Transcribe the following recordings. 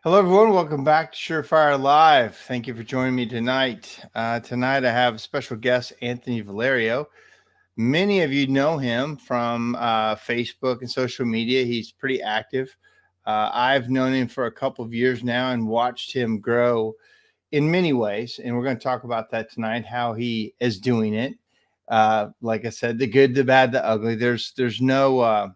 Hello, everyone. Welcome back to SureFire Live. Thank you for joining me tonight. Tonight, I have a special guest, Anthony Valerio. Many of you know him from Facebook and social media. He's pretty active. I've known him for a couple of years now and watched him grow in many ways. And we're going to talk about that tonight, how he is doing it. Like I said, the good, the bad, the ugly. There's no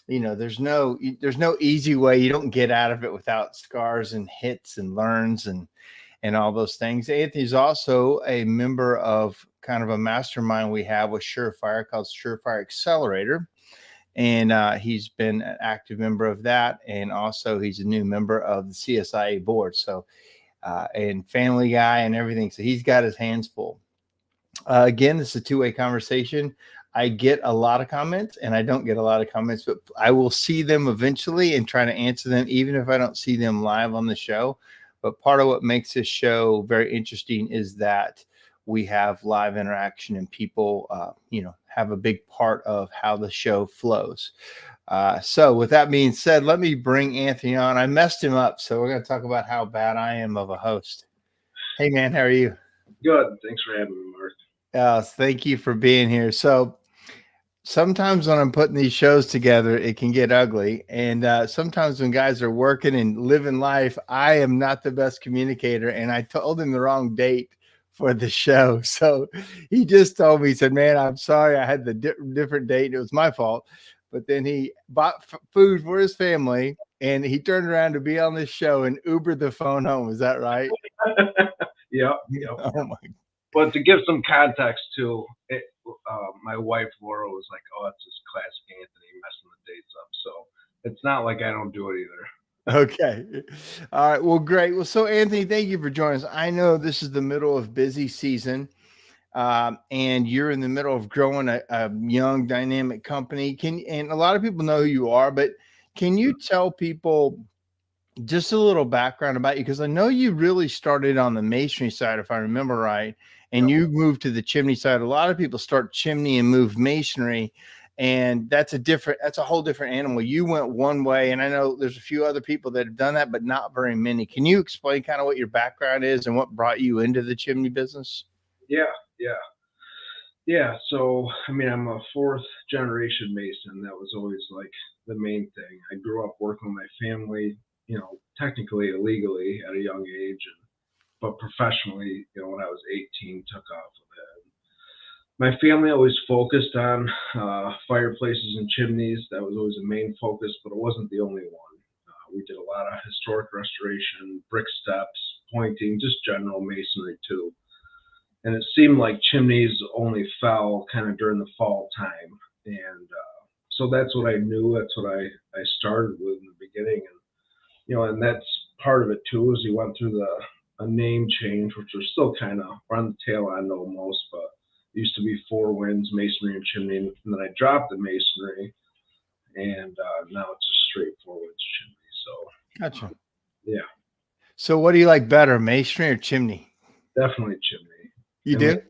there's no easy way. You don't get out of it without scars and hits and learns and all those things. Anthony's also a member of kind of a mastermind we have with SureFire called SureFire Accelerator, and he's been an active member of that, and also he's a new member of the CSIA board. So and family guy and everything, so he's got his hands full. Again, this is a two-way conversation. I get a lot of comments and I don't get a lot of comments, but I will see them eventually and try to answer them, even if I don't see them live on the show. But part of what makes this show very interesting is that we have live interaction and people, have a big part of how the show flows. So with that being said, let me bring Anthony on. I messed him up, so we're going to talk about how bad I am of a host. Hey, man, how are you? Good. Thanks for having me, Mark. Thank you for being here. So sometimes when I'm putting these shows together, it can get ugly. And sometimes when guys are working and living life, I am not the best communicator. And I told him the wrong date for the show. So he just told me, he said, man, I'm sorry. I had the different date. It was my fault. But then he bought food for his family and he turned around to be on this show and Ubered the phone home. Is that right? Yep, yep. Oh my. But to give some context to it, my wife Laura was like, "Oh, it's this classic Anthony messing the dates up." So it's not like I don't do it either. Okay. All right. Well, great. Well, so Anthony, thank you for joining us. I know this is the middle of busy season, and you're in the middle of growing a young, dynamic company. And a lot of people know who you are, but can you tell people just a little background about you? Because I know you really started on the masonry side, if I remember right, and Yep. you moved to the chimney side. A lot of people start chimney and move masonry, and that's a whole different animal. You went one way, and I know there's a few other people that have done that, but not very many. Can you explain kind of what your background is and what brought you into the chimney business? Yeah, yeah, yeah. So I mean, I'm a fourth generation Mason. That was always like the main thing. I grew up working with my family, technically illegally at a young age, but professionally, when I was 18, took off with it. My family always focused on fireplaces and chimneys. That was always a main focus, but it wasn't the only one. We did a lot of historic restoration, brick steps, pointing, just general masonry too. And it seemed like chimneys only fell kind of during the fall time. And so that's what I knew. That's what I started with in the beginning. And that's part of it too, is you went through a name change, which we're still kind of on the tail end almost, but it used to be Four Winds Masonry and Chimney, and then I dropped the masonry, and now it's just straight Four Winds Chimney. So Gotcha. yeah, So, what do you like better, masonry or chimney? definitely Chimney. You I mean, do?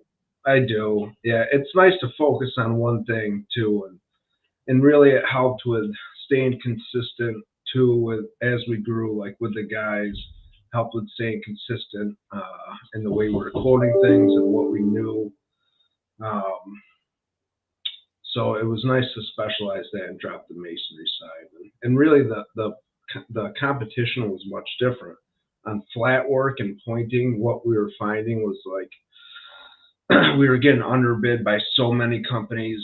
I do. Yeah, it's nice to focus on one thing too, and really it helped with staying consistent too. With as we grew, like with the guys, helped with staying consistent in the way we were quoting things and what we knew. Um, so it was nice to specialize that and drop the masonry side. And really, the competition was much different on flat work and pointing. What we were finding was like we were getting underbid by so many companies,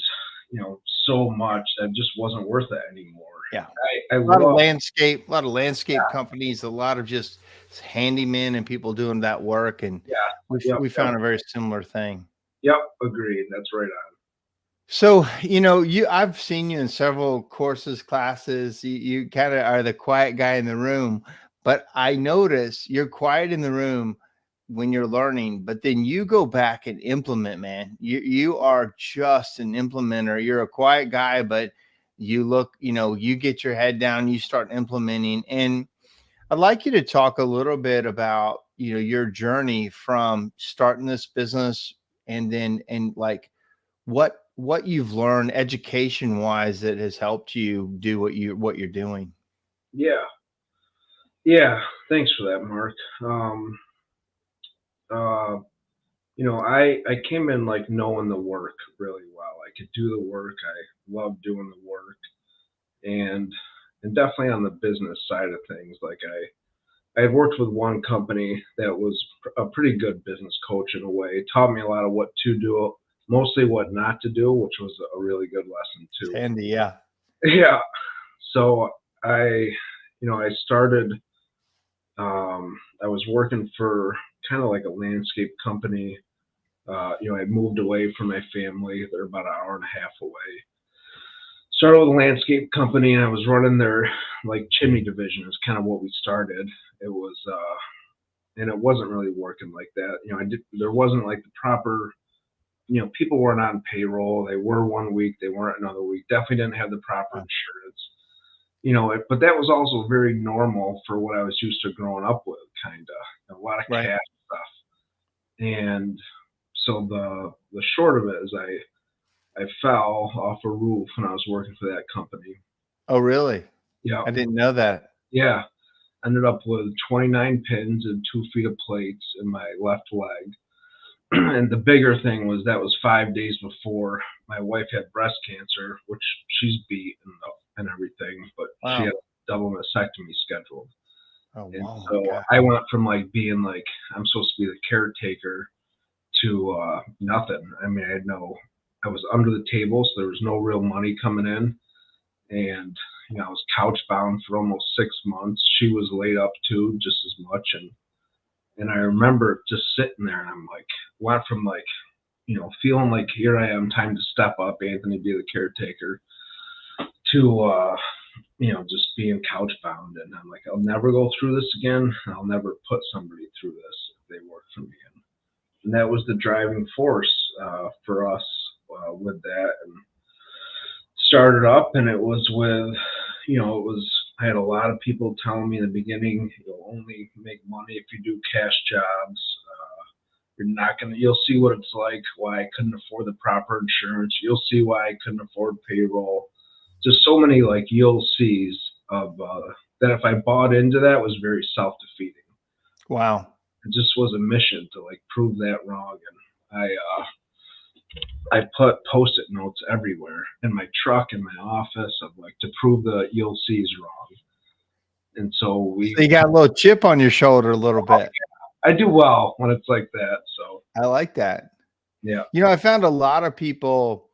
so much that just wasn't worth it anymore. Yeah. I A love, lot of landscape companies, a lot of just handymen and people doing that work. And yeah, we yep, yep, found a very similar thing. yep, agreed. That's right on. So, I've seen you in several courses, classes. You kind of are the quiet guy in the room, but I notice you're quiet in the room when you're learning, but then you go back and implement, man. You are just an implementer. You're a quiet guy, but you get your head down, you start implementing. And I'd like you to talk a little bit about, your journey from starting this business and like what you've learned education wise that has helped you do what you're doing. Yeah. Yeah, thanks for that, Mark. Uh, I came in like knowing the work really well. I could do the work. I love doing the work, and definitely on the business side of things. Like I had worked with one company that was a pretty good business coach in a way. It taught me a lot of what to do, mostly what not to do, which was a really good lesson too. Andy, yeah. Yeah. So I, I started. I was working for kind of like a landscape company. I moved away from my family. They're about an hour and a half away. Started with a landscape company, and I was running their like chimney division. Is kind of what we started. It was, and it wasn't really working like that. There wasn't like the proper. People weren't on payroll. They were one week, they weren't another week. Definitely didn't have the proper Oh, insurance. But that was also very normal for what I was used to growing up with, kind of a lot of right. cash stuff. And so the short of it is I fell off a roof when I was working for that company. Oh, really? Yeah, I didn't know that. yeah. Ended up with 29 pins and 2 feet of plates in my left leg. And the bigger thing was that was 5 days before my wife had breast cancer, which she's beat and everything, but she had Wow. a double mastectomy scheduled. Oh, And wow, my so God. I went from like being like I'm supposed to be the caretaker to nothing. I mean, I was under the table, so there was no real money coming in, and I was couch bound for almost 6 months. She was laid up too, just as much, and I remember just sitting there, and I'm like, went from like feeling like here I am, time to step up, Anthony, be the caretaker, to just being couch bound, and I'm like, I'll never go through this again. I'll never put somebody through this if they work for me. And that was the driving force for us with that. And started up, and it was with, it was. I had a lot of people telling me in the beginning, you'll only make money if you do cash jobs. You're not gonna. You'll see what it's like. Why I couldn't afford the proper insurance. You'll see why I couldn't afford payroll. Just so many like you'll sees of that. If I bought into that, was very self defeating. Wow. It just was a mission to like prove that wrong. And I put post-it notes everywhere in my truck, in my office, of like to prove the you'll see is wrong. And so So you got a little chip on your shoulder a little bit. I do well when it's like that. So I like that. yeah, I found a lot of people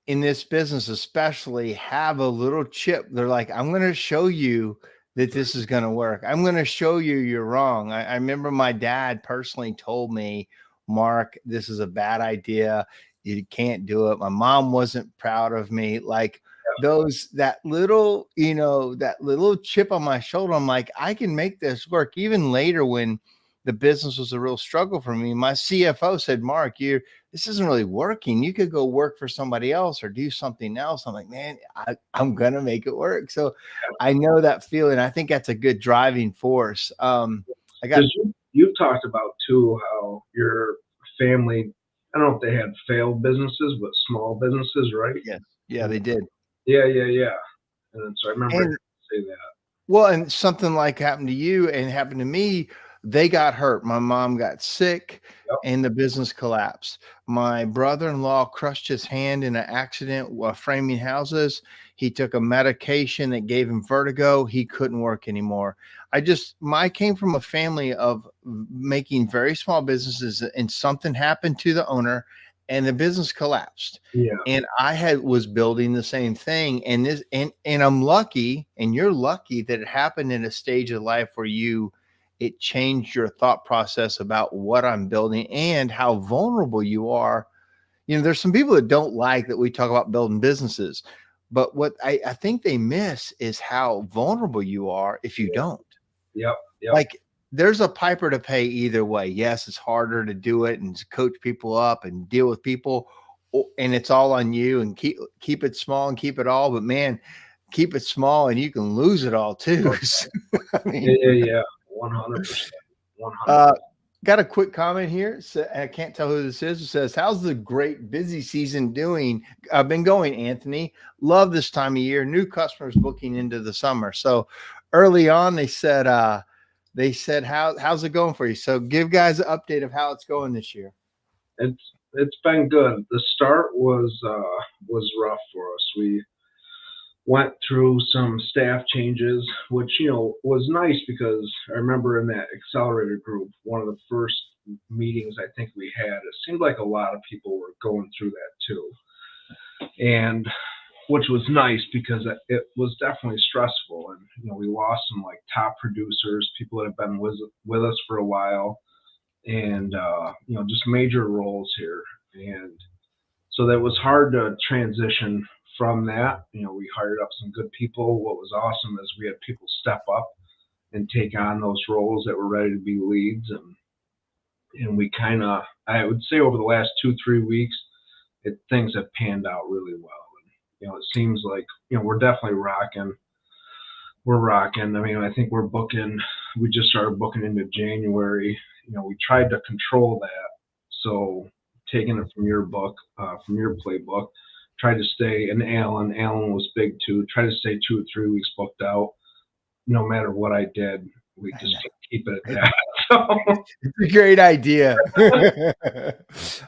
in this business, especially, have a little chip. They're like, I'm going to show you that this is going to work. I'm going to show you you're wrong. I remember my dad personally told me, Mark, this is a bad idea. You can't do it. My mom wasn't proud of me. Like that little, that little chip on my shoulder. I'm like, I can make this work. Even later when the business was a real struggle for me, my CFO said, Mark, this isn't really working. You could go work for somebody else or do something else. I'm like, man, I'm going to make it work. So I know that feeling. I think that's a good driving force. I got, because you've talked about too how your family. I don't know if they had failed businesses, but small businesses, right? yes. Yeah, And they did. yeah, yeah, yeah. And then, so I remember And hearing you say that. well, and something like happened to you and happened to me. They got hurt. My mom got sick Yep. and the business collapsed. My brother-in-law crushed his hand in an accident while framing houses. He took a medication that gave him vertigo. He couldn't work anymore. I came from a family of making very small businesses, and something happened to the owner and the business collapsed. Yeah. And was building the same thing. And I'm lucky, and you're lucky, that it happened in a stage of life where it changed your thought process about what I'm building and how vulnerable you are. There's some people that don't like that we talk about building businesses, but what I think they miss is how vulnerable you are if you Yeah. don't. Yep. Yep. Like, there's a piper to pay either way. Yes, it's harder to do it and coach people up and deal with people, and it's all on you, and keep it small and keep it all. But man, keep it small and you can lose it all too. I Yeah. mean, Yeah. Yeah. 100%. 100. uh, got a quick comment here. So I can't tell who this is. It says, how's the great busy season doing? I've been going, Anthony. Love this time of year. New customers booking into the summer. So early on they said how's it going for you? So give guys an update of how it's going this year. It's been good. The start was rough for us. We went through some staff changes, which was nice because I remember in that accelerator group, one of the first meetings I think we had, it seemed like a lot of people were going through that too, and which was nice because it was definitely stressful, and we lost some like top producers, people that have been with us for a while, and just major roles here, and so that was hard to transition from that. We hired up some good people. What was awesome is we had people step up and take on those roles that were ready to be leads, and we kind of, I would say, over the last 2-3 weeks, things have panned out really well. And it seems like we're definitely rocking. We're rocking. I mean, I think we're booking. We just started booking into January. We tried to control that. So taking it from your book, from your playbook, tried to stay. And Alan was big too. Tried to stay 2 or 3 weeks booked out. No matter what I did, we just keep it at that. So. It's a great idea.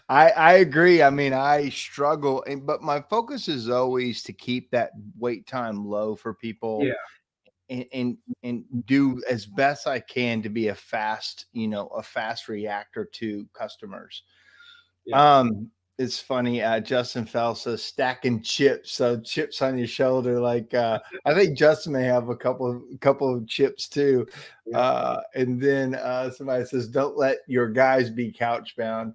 I agree. I mean, I struggle, but my focus is always to keep that wait time low for people. Yeah. And do as best I can to be a fast reactor to customers. Yeah. It's funny. Justin Fell says stacking chips, so chips on your shoulder. Like I think Justin may have a couple of chips too. Yeah. And then somebody says, "Don't let your guys be couch bound."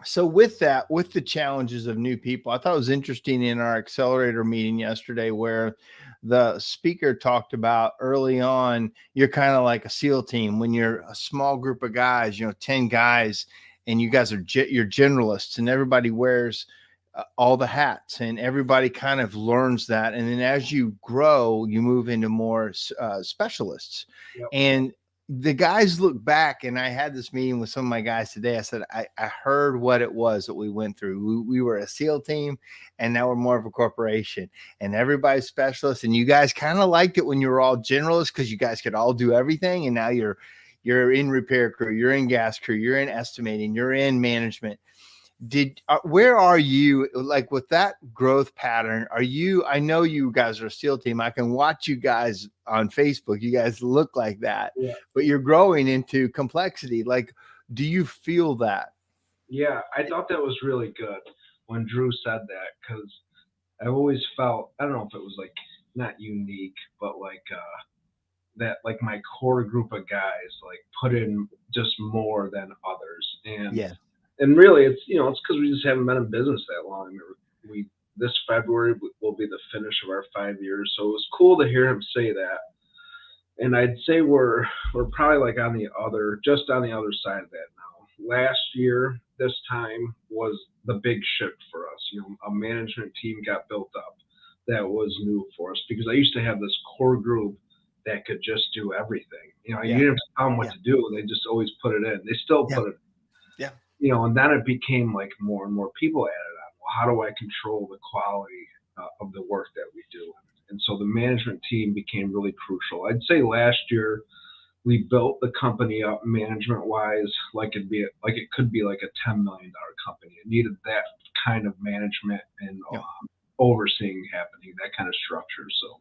So with that, with the challenges of new people, I thought it was interesting in our accelerator meeting yesterday where the speaker talked about early on, you're kind of like a SEAL team when you're a small group of guys, 10 guys, and you guys are you're generalists and everybody wears all the hats and everybody kind of learns that. And then as you grow, you move into more specialists. Yep. And the guys look back, and I had this meeting with some of my guys today. I said, I heard what it was that we went through. We were a SEAL team, and now we're more of a corporation, and everybody's specialists. And you guys kind of liked it when you were all generalists because you guys could all do everything. And now you're in repair crew, you're in gas crew, you're in estimating, you're in management. Where are you like with that growth pattern? I know you guys are a SEAL team. I can watch you guys on Facebook. You guys look like that, Yeah. but you're growing into complexity. Like, do you feel that? Yeah, I thought that was really good when Drew said that, because I always felt, I don't know if it was like not unique, but like that, like my core group of guys like put in just more than others, Yeah. and really it's it's because we just haven't been in business that long. I mean, we this February will be the finish of our 5 years, so it was cool to hear him say that. And I'd say we're probably like just on the other side of that now. Last year, this time was the big shift for us. A management team got built up that was new for us because I used to have this core group that could just do everything. You didn't have to tell them what to do; they just always put it in. They still put it. Yeah. And then it became like more and more people added on. Well, how do I control the quality of the work that we do? And so the management team became really crucial. I'd say last year we built the company up management wise like it could be like a $10 million company. It needed that kind of management and overseeing happening, that kind of structure. So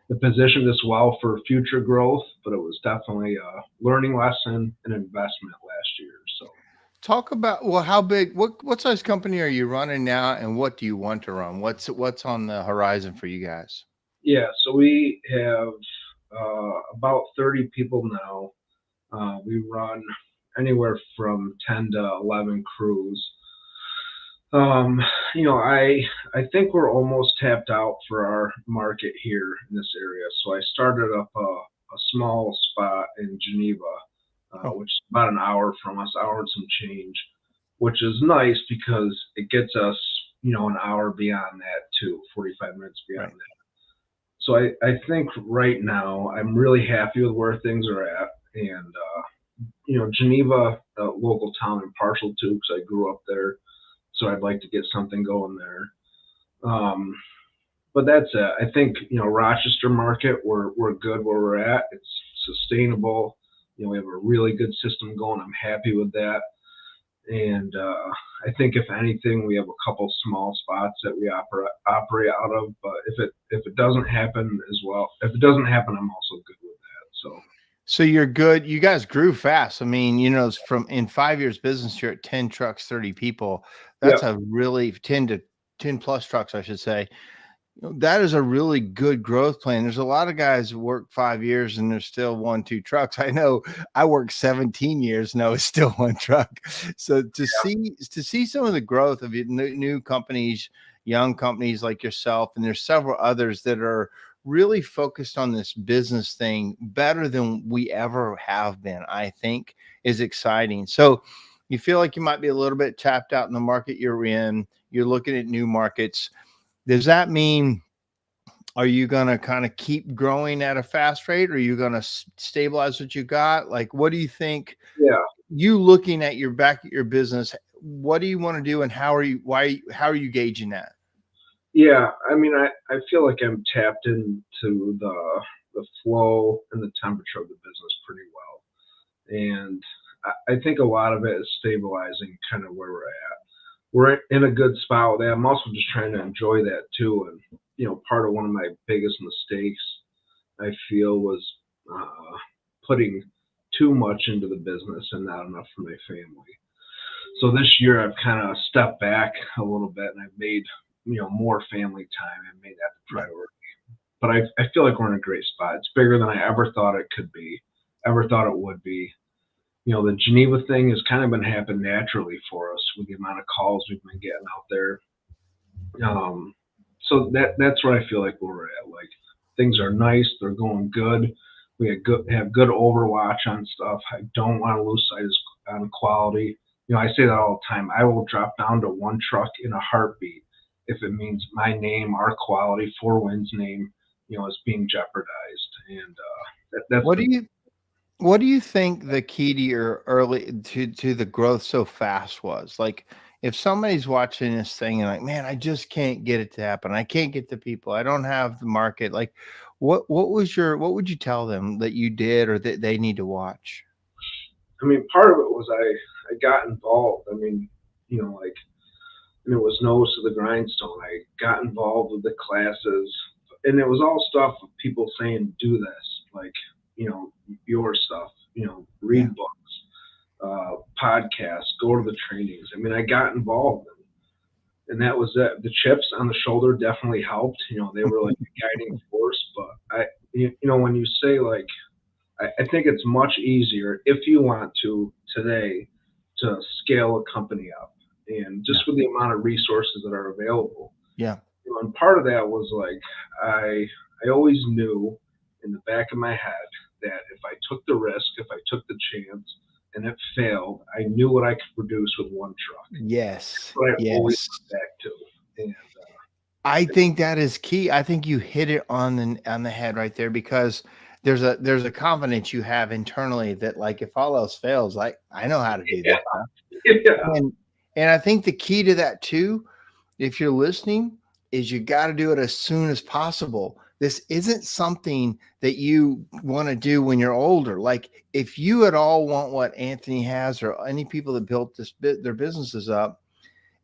it positioned us well for future growth, but it was definitely a learning lesson and investment last year. So Talk about, well, how big, what size company are you running now, and what do you want to run? What's on the horizon for you guys? yeah, so we have about 30 people now. We run anywhere from 10 to 11 crews. I think we're almost tapped out for our market here in this area. So I started up a small spot in Geneva, which is about an hour from us, hour and some change, which is nice because it gets us, an hour beyond that too, 45 minutes beyond that. So I think right now I'm really happy with where things are at. And, Geneva, a local town I'm partial to because I grew up there. So I'd like to get something going there. but that's it. I think, Rochester market, we're good where we're at. It's sustainable. We have a really good system going. I'm happy with that. And I think if anything, we have a couple small spots that we operate out of. But if it doesn't happen as well, if it doesn't happen, I'm also good with that. So So you're good. You guys grew fast. I mean, it's from in 5 years business, you're at 10 trucks, 30 people. yeah, That's a really 10 to 10 plus trucks, I should say. That is a really good growth plan. There's a lot of guys who work 5 years and there's still 1, 2 trucks. I know I worked 17 years. No, it's still one truck. So to see some of the growth of new companies, young companies like yourself, and there's several others that are really focused on this business thing better than we ever have been, I think is exciting. So you feel like you might be a little bit tapped out in the market you're in. You're looking at new markets. Does that mean, are you going to kind of keep growing at a fast rate, or are you going to stabilize what you got? Like, what do you think, yeah, you looking at your back at your business, what do you want to do, and how are you gauging that? yeah. I mean, I feel like I'm tapped into the flow and the temperature of the business pretty well, and I think a lot of it is stabilizing kind of where we're at. We're in a good spot with that. I'm also just trying to enjoy that too. And part of one of my biggest mistakes I feel was putting too much into the business and not enough for my family. So this year I've kind of stepped back a little bit and I've made more family time and made that the Yeah. priority. But I feel like we're in a great spot. It's bigger than I ever thought it could be, ever thought it would be. The Geneva thing has kind of been happening naturally for us with the amount of calls we've been getting out there. So that's where I feel like we're at. Like things are nice, they're going good. We have good overwatch on stuff. I don't want to lose sight on quality. I say that all the time. I will drop down to one truck in a heartbeat if it means my name, our quality, Four Winds name, is being jeopardized. And that's What do been you What do you think the key to your early to the growth so fast was? Like, if somebody's watching this thing and like, man, I just can't get it to happen. I can't get the people. I don't have the market. Like, what would you tell them that you did or that they need to watch? I mean, part of it was I got involved. I mean, like, and it was nose to the grindstone. I got involved with the classes, and it was all stuff of people saying, "Do this," like your stuff. Yeah. Read books, podcasts, go to the trainings. I mean, I got involved, and that was it. The chips on the shoulder definitely helped. They were like a guiding force. But when you say like, I think it's much easier if you want to today to scale a company up, and just Yeah. with the amount of resources that are available. Yeah. And part of that was like I always knew in the back of my head that if I took the risk, if I took the chance, and it failed, I knew what I could produce with one truck. That's Yes. what I always Yes. went back to. And I think that is key. I think you hit it on the head right there, because there's a confidence you have internally that, like, if all else fails, like, I know how to do yeah, this stuff. yeah, And I think the key to that too, if you're listening, is you got to do it as soon as possible. This isn't something that you want to do when you're older. Like, if you at all want what Anthony has, or any people that built their businesses up,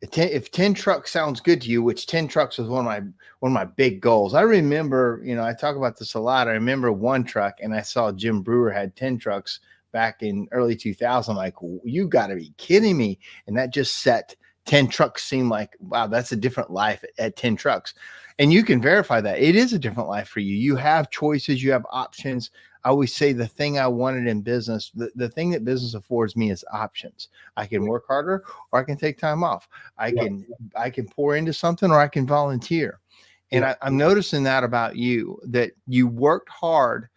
if 10 trucks sounds good to you, which 10 trucks was one of my big goals. I remember, I talk about this a lot. I remember one truck, and I saw Jim Brewer had 10 trucks back in early 2000. I'm like, you got to be kidding me. And that just set 10 trucks seem like, wow, that's a different life at 10 trucks. And you can verify that it is a different life for you. You have choices, you have options. I always say the thing I wanted in business, the thing that business affords me is options. I can work harder, or I can take time off. I yeah, can I can pour into something, or I can volunteer. And yeah, I'm noticing that about you, that you worked hard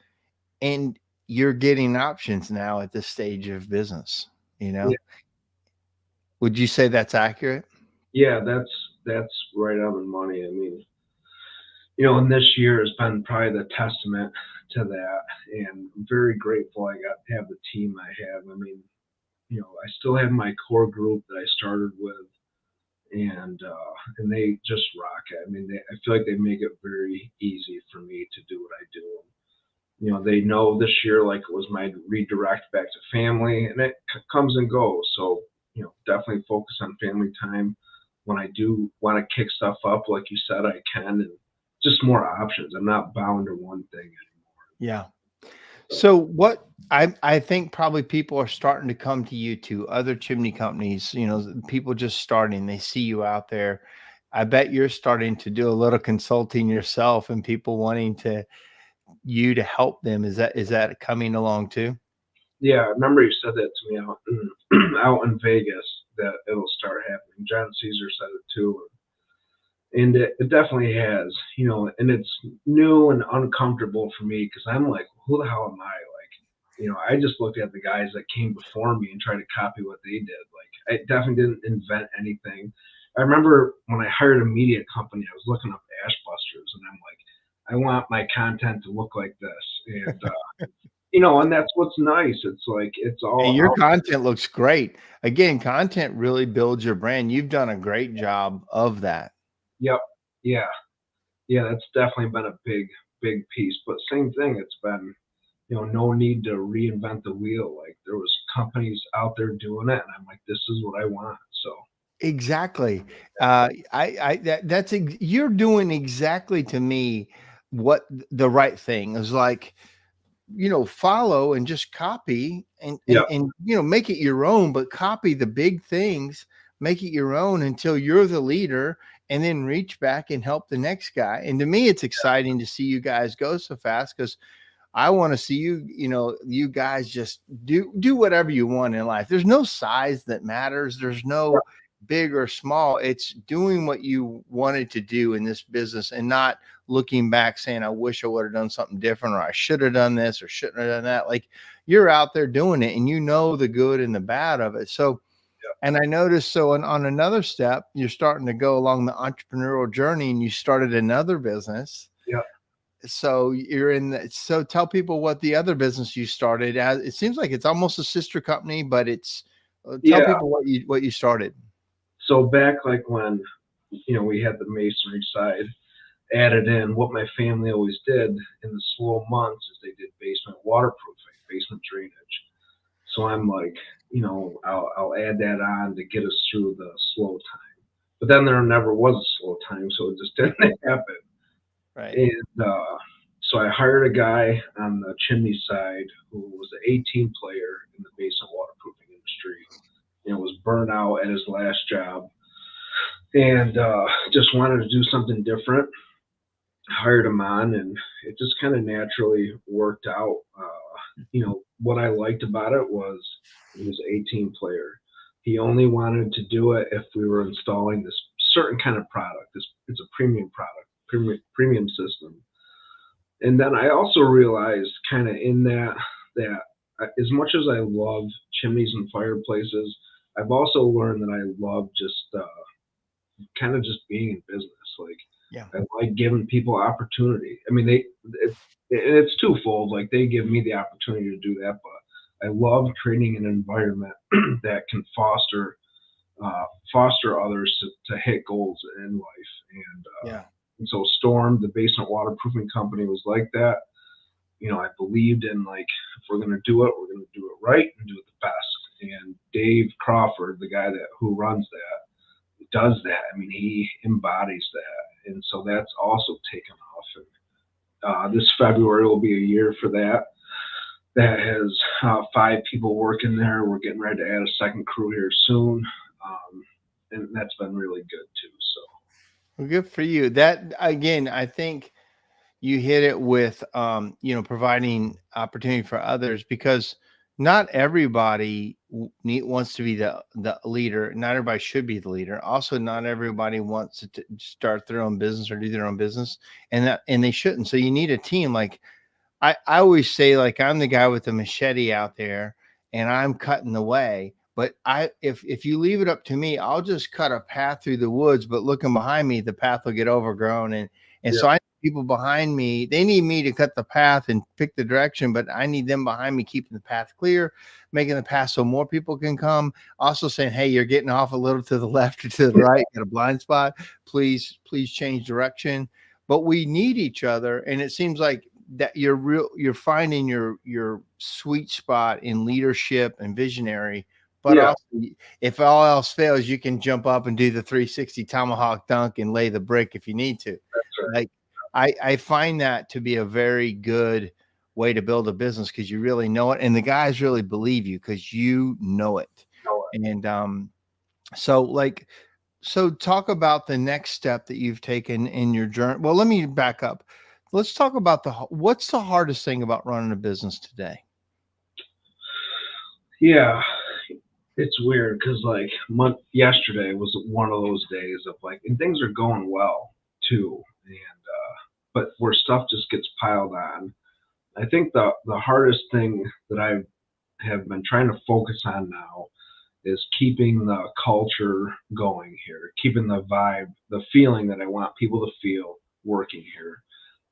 and you're getting options now at this stage of business. You yeah. know, would you say that's accurate? Yeah, that's right on the money. I mean, and this year has been probably the testament to that. And I'm very grateful I got to have the team I have. I mean, I still have my core group that I started with, and they just rock it. I mean, I feel like they make it very easy for me to do what I do. You know, they know this year like it was my redirect back to family, and it comes and goes. So you know, definitely focus on family time. When I do want to kick stuff up, like you said, I can, and just more options. I'm not bound to one thing Yeah. So what I think probably people are starting to come to you to other chimney companies, people just starting, they see you out there. I bet you're starting to do a little consulting yourself and people wanting you to help them. Is that coming along too? Yeah, I remember you said that to me out out in Vegas that it'll start happening. John Caesar said it too, and it definitely has. You know, and it's new and uncomfortable for me because I'm like, who the hell am I? Like, you know, I just looked at the guys that came before me and tried to copy what they did. Like, I definitely didn't invent anything. I remember when I hired a media company, I was looking up Ashbusters, and I'm like, I want my content to look like this, and you know, and that's what's nice. It's like it's Hey, all your out. content looks great. Again, content really builds your brand. You've done a great job of that. Yep. Yeah. Yeah. That's definitely been a big piece. But same thing. It's been, you know, no need to reinvent the wheel. Like there was companies out there doing it, and I'm like, this is what I want. So Exactly. You're doing exactly to me what the right thing is like, follow and just copy and, yeah, make it your own, but copy the big things, make it your own until you're the leader and then reach back and help the next guy. And to me, it's exciting to see you guys go so fast because I want to see you guys just do whatever you want in life. There's no size that matters. There's yeah, no big or small. It's doing what you wanted to do in this business and not looking back saying, I wish I would have done something different, or I should have done this or shouldn't have done that. Like you're out there doing it and you know the good and the bad of it. So, and I noticed, so on another step, you're starting to go along the entrepreneurial journey and you started another business. yeah, So so tell people what the other business you started as. It seems like it's almost a sister company, but tell yeah. people what you started. So back like when you know we had the masonry side added in, what my family always did in the slow months is they did basement waterproofing, basement drainage. So I'm like, you know, I'll add that on to get us through the slow time. But then there never was a slow time, so it just didn't happen. Right. And so I hired a guy on the chimney side who was an 18 player in the basement waterproofing industry. You know, was burnt out at his last job and just wanted to do something different. Hired him on, and it just kind of naturally worked out. You know, what I liked about it was he was an 18 player. He only wanted to do it if we were installing this certain kind of product. It's a premium product, premium system. And then I also realized kind of in that as much as I love chimneys and fireplaces, I've also learned that I love just kind of just being in business. Like Yeah. I like giving people opportunity. I mean, it's twofold. Like they give me the opportunity to do that, but I love creating an environment that can foster others to hit goals in life. Yeah. And so Storm, the basement waterproofing company, was like that. You know, I believed in like if we're gonna do it, we're gonna do it right and do it the best. And Dave Crawford, the guy that who runs that, does that. I mean, he embodies that, and so that's also taken off. And this February will be a year for that. That has 5 people working there. We're getting ready to add a second crew here soon, and that's been really good too. So Well, good for you. That again, I think you hit it with providing opportunity for others because not everybody wants to be the leader. Not everybody should be the leader. Also, not everybody wants to start their own business or do their own business, and they shouldn't. So you need a team. Like I always say, like I'm the guy with the machete out there and I'm cutting the way. But if you leave it up to me, I'll just cut a path through the woods, but looking behind me, the path will get overgrown. And yeah, so I need people behind me. They need me to cut the path and pick the direction, but I need them behind me, keeping the path clear, making the path so more people can come. Also saying, hey, you're getting off a little to the left or to the right, got a blind spot. Please change direction. But we need each other. And it seems like that you're finding your sweet spot in leadership and visionary. But Yeah, also, if all else fails, you can jump up and do the 360 tomahawk dunk and lay the brick if you need to. that's right. Like I find that to be a very good way to build a business, because you really know it, and the guys really believe you because you know it. No, And so talk about the next step that you've taken in your journey. Well, let me back up. Let's talk about what's the hardest thing about running a business today? yeah, it's weird because like yesterday was one of those days of like, and things are going well too, and but where stuff just gets piled on. I think the hardest thing that I have been trying to focus on now is keeping the culture going here, keeping the vibe, the feeling that I want people to feel working here.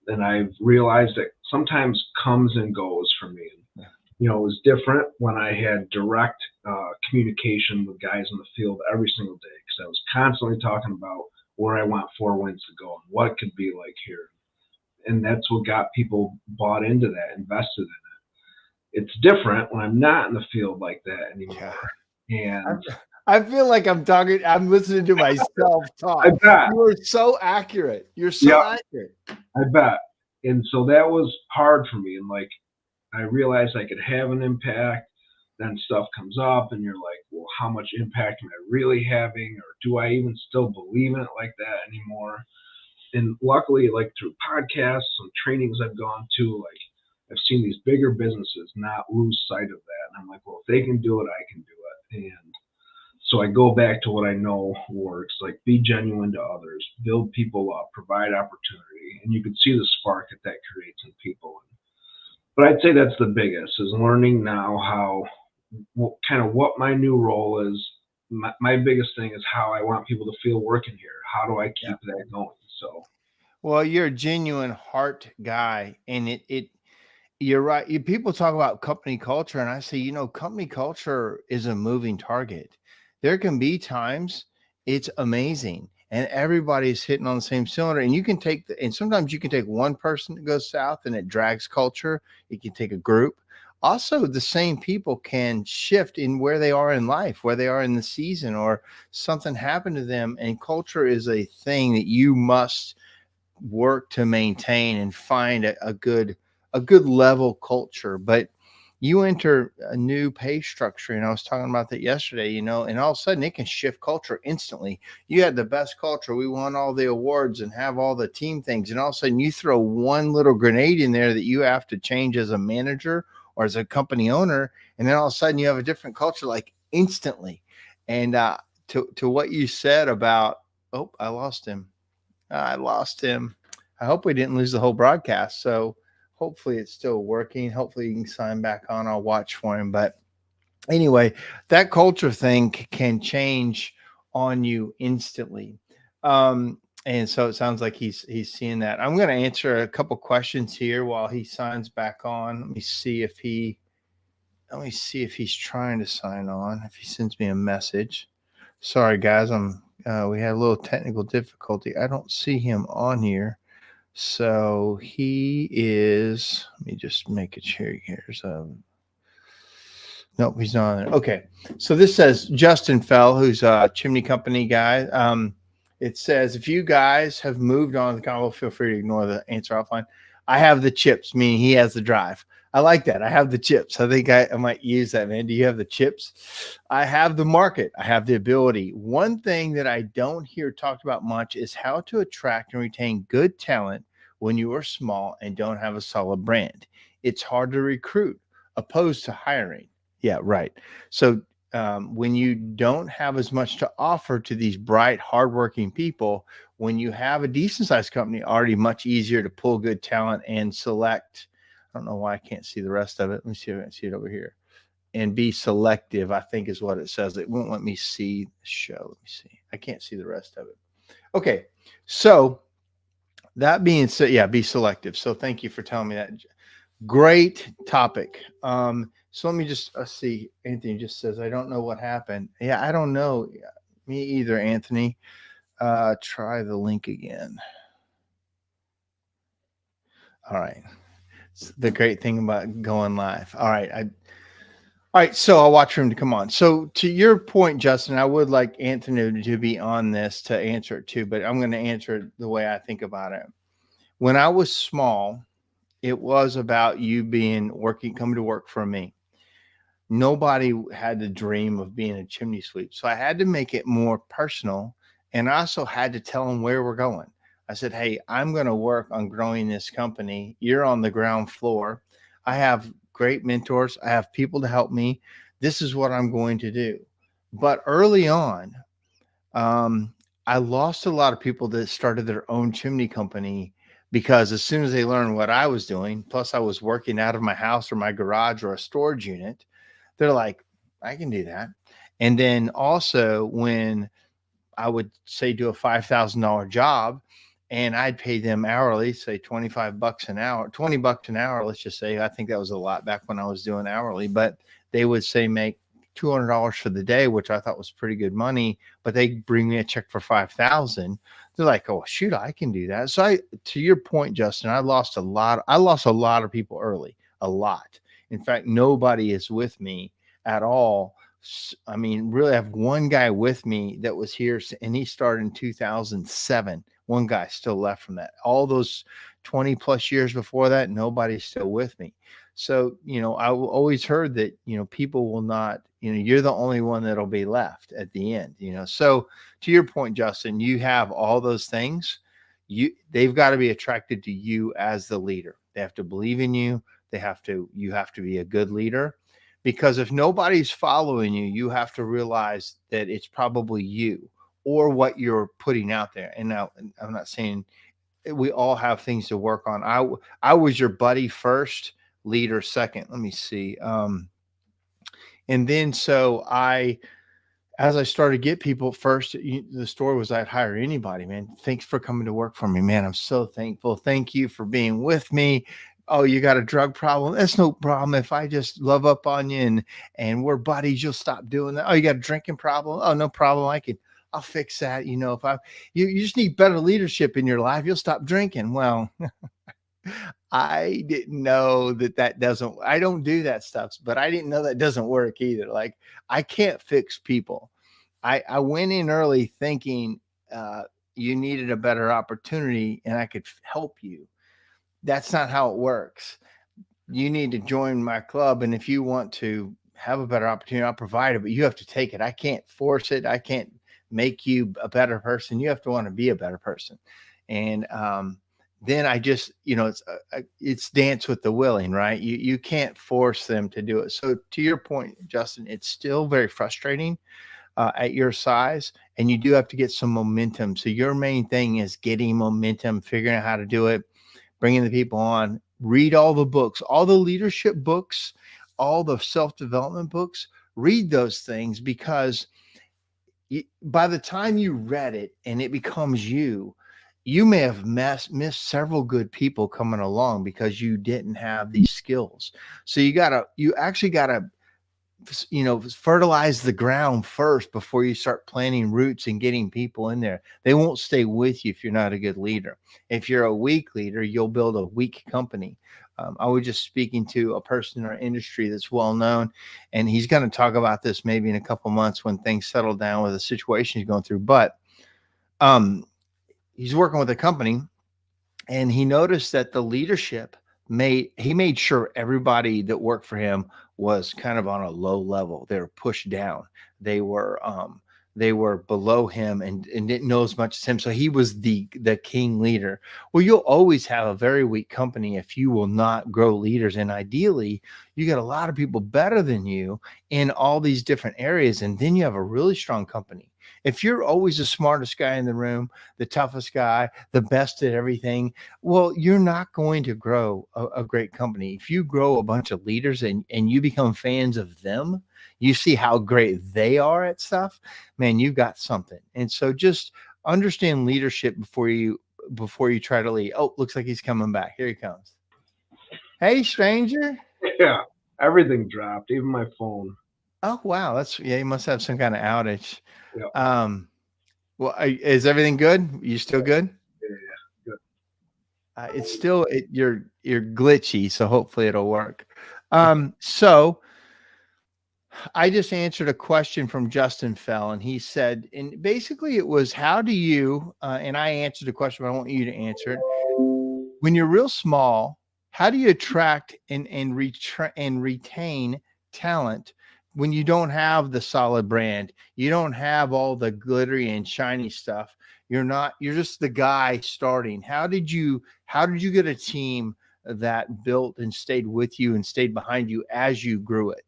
And I've realized that sometimes comes and goes for me. You know, it was different when I had direct communication with guys in the field every single day, because I was constantly talking about where I want Four Winds to go and what it could be like here. And that's what got people bought into that, invested in it. It's different when I'm not in the field like that anymore. Yeah. And I feel like I'm listening to myself talk. I bet, You are so accurate. You're so yeah, accurate. I bet. And so that was hard for me. And like, I realized I could have an impact. Then stuff comes up, and you're like, well, how much impact am I really having? Or do I even still believe in it like that anymore? And luckily, like through podcasts and trainings I've gone to, like I've seen these bigger businesses not lose sight of that. And I'm like, well, if they can do it, I can do it. And so I go back to what I know works, like be genuine to others, build people up, provide opportunity. And you can see the spark that creates in people. But I'd say that's the biggest, is learning now how, kind of what my new role is. My biggest thing is how I want people to feel working here. How do I Yeah. keep that going? So Well, you're a genuine heart guy, and you're right. People talk about company culture, and I say, company culture is a moving target. There can be times it's amazing, and everybody's hitting on the same cylinder. And and sometimes you can take one person that goes south, and it drags culture. You can take a group. Also, the same people can shift in where they are in life, where they are in the season, or something happened to them. And culture is a thing that you must work to maintain and find a good level culture. But you enter a new pay structure, and I was talking about that yesterday, and all of a sudden it can shift culture instantly. You had the best culture, we won all the awards and have all the team things, and all of a sudden you throw one little grenade in there that you have to change as a manager or as a company owner, and then all of a sudden you have a different culture, like instantly. And to what you said about, oh, I lost him. I hope we didn't lose the whole broadcast. So hopefully it's still working. Hopefully you can sign back on. I'll watch for him. But anyway, that culture thing can change on you instantly. And so it sounds like he's seeing that. I'm going to answer a couple questions here while he signs back on. Let me see if he's trying to sign on, if he sends me a message. Sorry guys, we had a little technical difficulty. I don't see him on here. So he is, let me just make it sure here's nope, he's not on there. Okay. So this says Justin Fell, who's a Chimney Company guy. It says, if you guys have moved on to the convo, feel free to ignore the answer offline. I have the chips, meaning he has the drive. I like that. I have the chips. I think I might use that, man. Do you have the chips? I have the market. I have the ability. One thing that I don't hear talked about much is how to attract and retain good talent when you are small and don't have a solid brand. It's hard to recruit opposed to hiring. Yeah, right. So when you don't have as much to offer to these bright, hardworking people, when you have a decent sized company, already much easier to pull good talent and select. I don't know why I can't see the rest of it. Let me see if I can see it over here. And be selective, I think is what it says. It won't let me see the show. Let me see. I can't see the rest of it. Okay. So That being said, yeah, be selective. So thank you for telling me that. Great topic. So let me just see. Anthony just says, I don't know what happened. Yeah, I don't know. Me either, Anthony. Try the link again. All right. It's the great thing about going live. All right. All right. So I'll watch for him to come on. So to your point, Justin, I would like Anthony to be on this to answer it too, but I'm going to answer it the way I think about it. When I was small, it was about you coming to work for me. Nobody had the dream of being a chimney sweep. So I had to make it more personal. And I also had to tell them where we're going. I said, hey, I'm going to work on growing this company. You're on the ground floor. I have great mentors. I have people to help me. This is what I'm going to do. But early on, I lost a lot of people that started their own chimney company because as soon as they learned what I was doing, plus I was working out of my house or my garage or a storage unit, they're like, I can do that. And then also when I would say do a $5,000 job and I'd pay them hourly, say 25 bucks an hour, 20 bucks an hour. Let's just say, I think that was a lot back when I was doing hourly, but they would say make $200 for the day, which I thought was pretty good money, but they bring me a check for 5,000. They're like, oh shoot, I can do that. So to your point, Justin, I lost a lot of people early, a lot. In fact, nobody is with me at all. I mean, really, I have one guy with me that was here, and he started in 2007. One guy still left from that. All those 20 plus years before that, nobody's still with me. So, I always heard that, people will not, you're the only one that'll be left at the end, So to your point, Justin, you have all those things. They've got to be attracted to you as the leader. They have to believe in you. You have to be a good leader, because if nobody's following you, you have to realize that it's probably you or what you're putting out there. And now I'm not saying we all have things to work on. I was your buddy first, leader second. Let me see. And then as I started to get people first, the story was I'd hire anybody, man. Thanks for coming to work for me, man. I'm so thankful. Thank you for being with me. Oh, you got a drug problem? That's no problem. If I just love up on you and we're buddies, you'll stop doing that. Oh, you got a drinking problem? Oh, no problem. I'll fix that. You just need better leadership in your life. You'll stop drinking. Well, I didn't know that doesn't, I don't do that stuff, but I didn't know that doesn't work either. Like, I can't fix people. I went in early thinking you needed a better opportunity and I could help you. That's not how it works. You need to join my club. And if you want to have a better opportunity, I'll provide it, but you have to take it. I can't force it. I can't make you a better person. You have to want to be a better person. And, then I just, it's dance with the willing, right? You can't force them to do it. So to your point, Justin, it's still very frustrating at your size, and you do have to get some momentum. So your main thing is getting momentum, figuring out how to do it, bringing the people on, read all the books, all the leadership books, all the self-development books, read those things, because by the time you read it and it becomes you may have missed several good people coming along because you didn't have these skills. So you actually gotta, fertilize the ground first before you start planting roots and getting people in there. They won't stay with you if you're not a good leader. If you're a weak leader, you'll build a weak company. I was just speaking to a person in our industry that's well known, and he's going to talk about this maybe in a couple months when things settle down with the situation he's going through. But he's working with a company, and he noticed that the leadership made sure everybody that worked for him was kind of on a low level. They were pushed down. They were below him and didn't know as much as him. So he was the king leader. Well, you'll always have a very weak company if you will not grow leaders. And ideally, you get a lot of people better than you in all these different areas, and then you have a really strong company. If you're always the smartest guy in the room, the toughest guy, the best at everything, well, you're not going to grow a great company. If you grow a bunch of leaders and you become fans of them, you see how great they are at stuff, man, you've got something. And so just understand leadership before you before you try to leave. Oh, looks like he's coming back. Here he comes. Hey, stranger. Yeah, everything dropped, even my phone. Oh, wow. Yeah, you must have some kind of outage. Yeah, Um, well, is everything good? You still good? yeah, It's still you're glitchy, so hopefully it'll work. So I just answered a question from Justin Fell, and he said, and basically it was, how do you? And I answered the question, but I want you to answer it. When you're real small, how do you attract and retain talent when you don't have the solid brand? You don't have all the glittery and shiny stuff. You're just the guy starting. How did you get a team that built and stayed with you and stayed behind you as you grew it?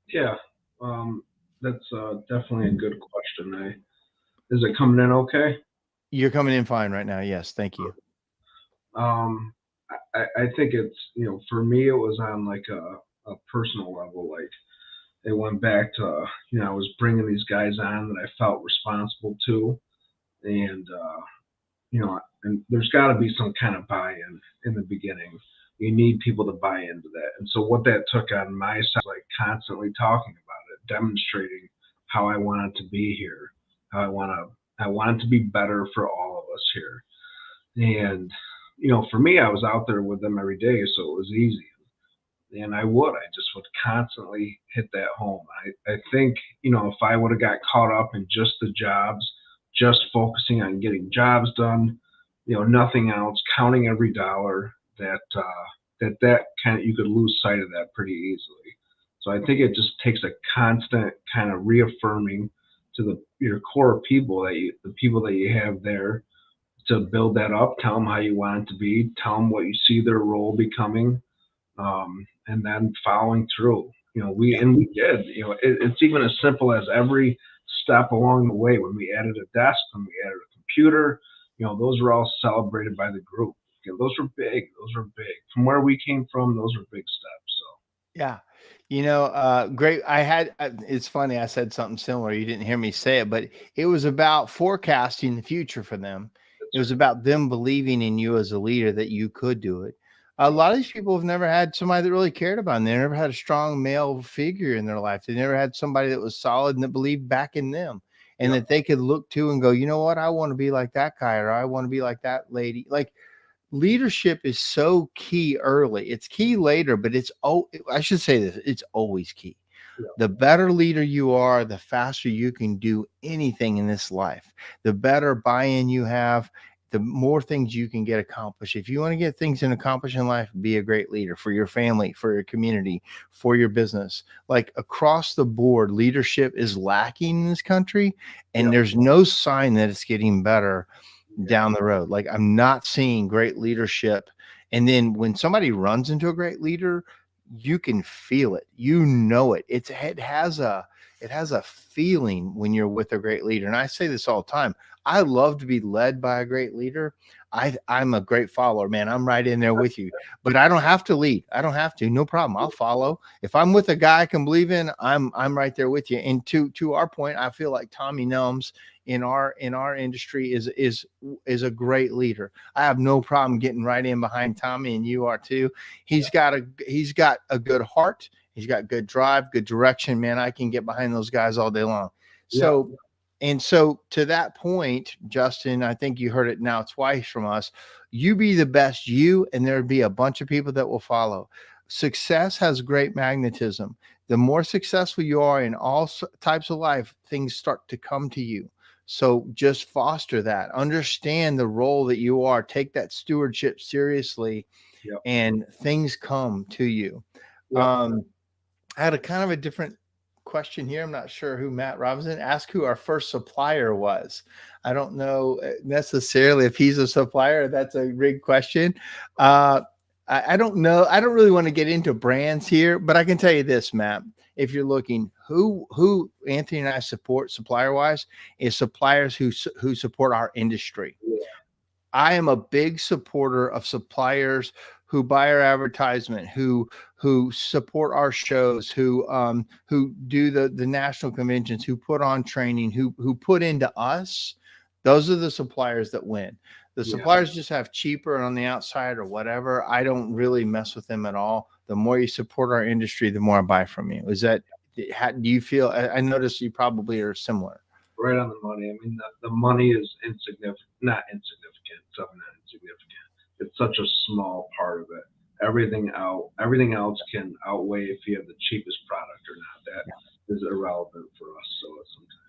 yeah. That's definitely a good question. Is it coming in okay? You're coming in fine right now. Yes, thank you. Um, I think it's, for me, it was on like a personal level. Like, it went back to, I was bringing these guys on that I felt responsible to, and and there's got to be some kind of buy-in in the beginning. You need people to buy into that, and so what that took on my side, like constantly talking about it, demonstrating how I want it to be here, how I want it to be better for all of us here. And for me, I was out there with them every day, so it was easy. And I just would constantly hit that home. I think, if I would have got caught up in just the jobs, just focusing on getting jobs done, nothing else, counting every dollar, that kind of, you could lose sight of that pretty easily. So I think it just takes a constant kind of reaffirming to your core people, the people that you have there, to build that up, tell them how you want it to be, tell them what you see their role becoming, and then following through. We did. It's even as simple as every step along the way. When we added a desk, when we added a computer, those were all celebrated by the group. Those were big. Those were big. From where we came from, those were big steps. So Yeah. Great. It's funny. I said something similar. You didn't hear me say it, but it was about forecasting the future for them. It was about them believing in you as a leader that you could do it. A lot of these people have never had somebody that really cared about them. They never had a strong male figure in their life. They never had somebody that was solid and that believed back in them and yeah, that they could look to and go, you know what? I want to be like that guy, or I want to be like that lady. Like, leadership is so key early. It's key later, but I should say this, it's always key. yeah, The better leader you are, the faster you can do anything in this life. The better buy-in you have, the more things you can get accomplished. If you want to get things accomplished in life, be a great leader for your family, for your community, for your business. Like, across the board, leadership is lacking in this country, yeah, and there's no sign that it's getting better yeah, down the road. Like, I'm not seeing great leadership. And then when somebody runs into a great leader, you can feel it. You know it. It has a feeling when you're with a great leader. And I say this all the time. I love to be led by a great leader. I'm a great follower, man. I'm right in there with you, but I don't have to lead. I don't have to. No problem. I'll follow. If I'm with a guy I can believe in, I'm right there with you. And to our point, I feel like Tommy Nelms in our industry is a great leader. I have no problem getting right in behind Tommy, and you are too. He's got a good heart. He's got good drive, good direction, man. I can get behind those guys all day long. yeah, So to that point, Justin, I think you heard it now twice from us. You be the best you, and there'd be a bunch of people that will follow. Success has great magnetism. The more successful you are in all types of life, things start to come to you. So just foster that. Understand the role that you are. Take that stewardship seriously, yeah, and things come to you. yeah. Um, I had a kind of a different question here. I'm not sure who Matt Robinson asked who our first supplier was. I don't know necessarily if he's a supplier. That's a big question. Uh, I don't know. I don't really want to get into brands here, but I can tell you this, Matt. If you're looking, who Anthony and I support supplier wise is suppliers who support our industry. I am a big supporter of suppliers who buy our advertisement, who support our shows, who do the national conventions, who put on training, who put into us. Those are the suppliers that win. The Yeah, suppliers just have cheaper on the outside or whatever. I don't really mess with them at all. The more you support our industry, the more I buy from you. Is that how do you feel? I notice you probably are similar. right on the money. I mean, the money is insignificant, not insignificant, something not insignificant. It's such a small part of it. Everything else can outweigh if you have the cheapest product or not. That is irrelevant for us. So sometimes.